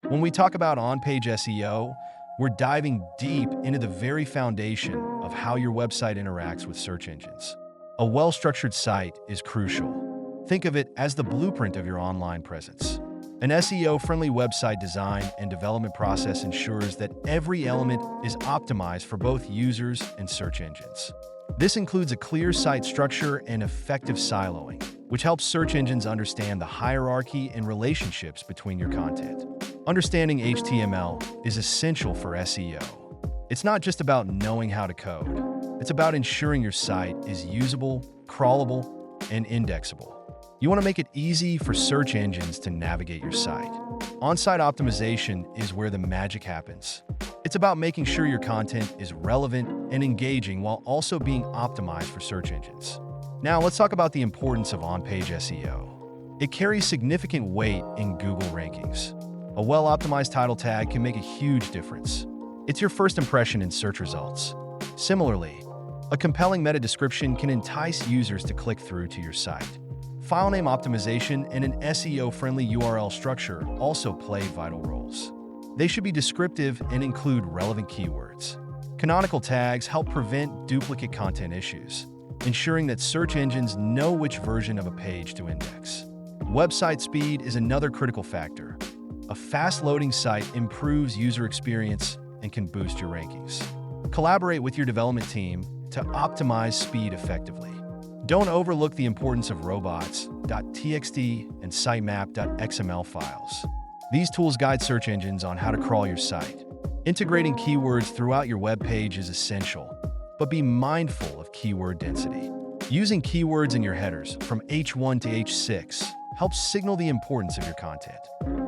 When we talk about on-page SEO, we're diving deep into the very foundation of how your website interacts with search engines. A well-structured site is crucial. Think of it as the blueprint of your online presence. An SEO-friendly website design and development process ensures that every element is optimized for both users and search engines. This includes a clear site structure and effective siloing, which helps search engines understand the hierarchy and relationships between your content. Understanding HTML is essential for SEO. It's not just about knowing how to code. It's about ensuring your site is usable, crawlable, and indexable. You want to make it easy for search engines to navigate your site. On-site optimization is where the magic happens. It's about making sure your content is relevant and engaging while also being optimized for search engines. Now, let's talk about the importance of on-page SEO. It carries significant weight in Google rankings. A well-optimized title tag can make a huge difference. It's your first impression in search results. Similarly, a compelling meta description can entice users to click through to your site. File name optimization and an SEO-friendly URL structure also play vital roles. They should be descriptive and include relevant keywords. Canonical tags help prevent duplicate content issues, ensuring that search engines know which version of a page to index. Website speed is another critical factor. A fast-loading site improves user experience and can boost your rankings. Collaborate with your development team to optimize speed effectively. Don't overlook the importance of robots.txt and sitemap.xml files. These tools guide search engines on how to crawl your site. Integrating keywords throughout your web page is essential, but be mindful of keyword density. Using keywords in your headers from H1 to H6 helps signal the importance of your content.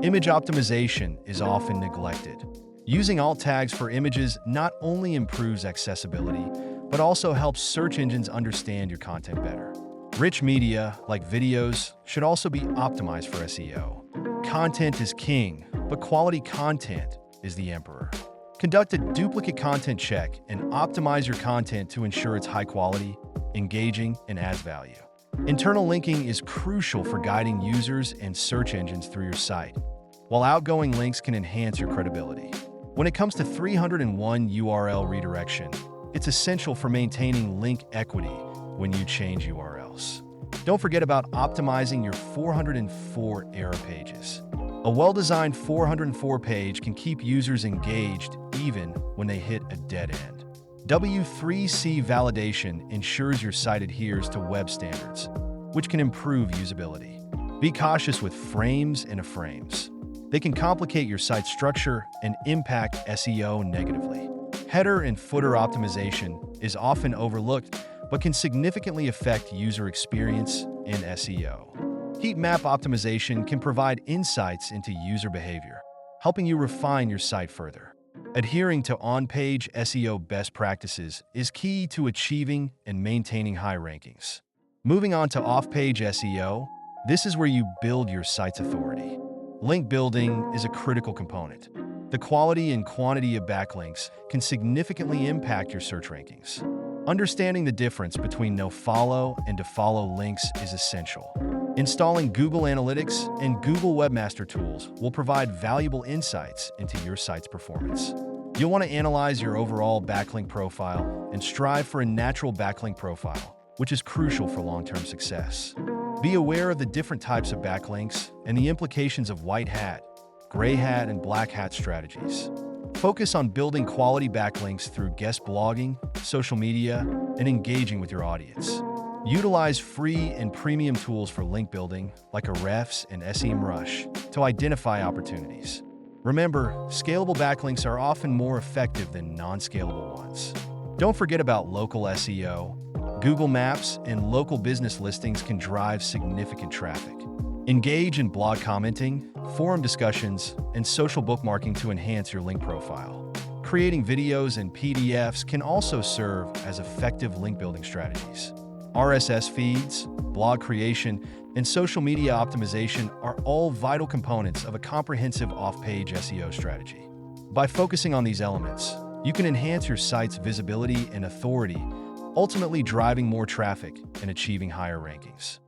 Image optimization is often neglected. Using alt tags for images not only improves accessibility, but also helps search engines understand your content better. Rich media, like videos, should also be optimized for SEO. Content is king, but quality content is the emperor. Conduct a duplicate content check and optimize your content to ensure it's high quality, engaging, and adds value. Internal linking is crucial for guiding users and search engines through your site, while outgoing links can enhance your credibility. When it comes to 301 URL redirection, it's essential for maintaining link equity when you change URLs. Don't forget about optimizing your 404 error pages. A well-designed 404 page can keep users engaged even when they hit a dead end. W3C validation ensures your site adheres to web standards, which can improve usability. Be cautious with frames and iframes. They can complicate your site structure and impact SEO negatively. Header and footer optimization is often overlooked, but can significantly affect user experience in SEO. Heat map optimization can provide insights into user behavior, helping you refine your site further. Adhering to on-page SEO best practices is key to achieving and maintaining high rankings. Moving on to off-page SEO, this is where you build your site's authority. Link building is a critical component. The quality and quantity of backlinks can significantly impact your search rankings. Understanding the difference between nofollow and dofollow links is essential. Installing Google Analytics and Google Webmaster Tools will provide valuable insights into your site's performance. You'll want to analyze your overall backlink profile and strive for a natural backlink profile, which is crucial for long-term success. Be aware of the different types of backlinks and the implications of white hat, gray hat, and black hat strategies. Focus on building quality backlinks through guest blogging, social media, and engaging with your audience. Utilize free and premium tools for link building, like Ahrefs and SEMrush, to identify opportunities. Remember, scalable backlinks are often more effective than non-scalable ones. Don't forget about local SEO. Google Maps and local business listings can drive significant traffic. Engage in blog commenting, forum discussions, and social bookmarking to enhance your link profile. Creating videos and PDFs can also serve as effective link building strategies. RSS feeds, blog creation, and social media optimization are all vital components of a comprehensive off-page SEO strategy. By focusing on these elements, you can enhance your site's visibility and authority, ultimately driving more traffic and achieving higher rankings.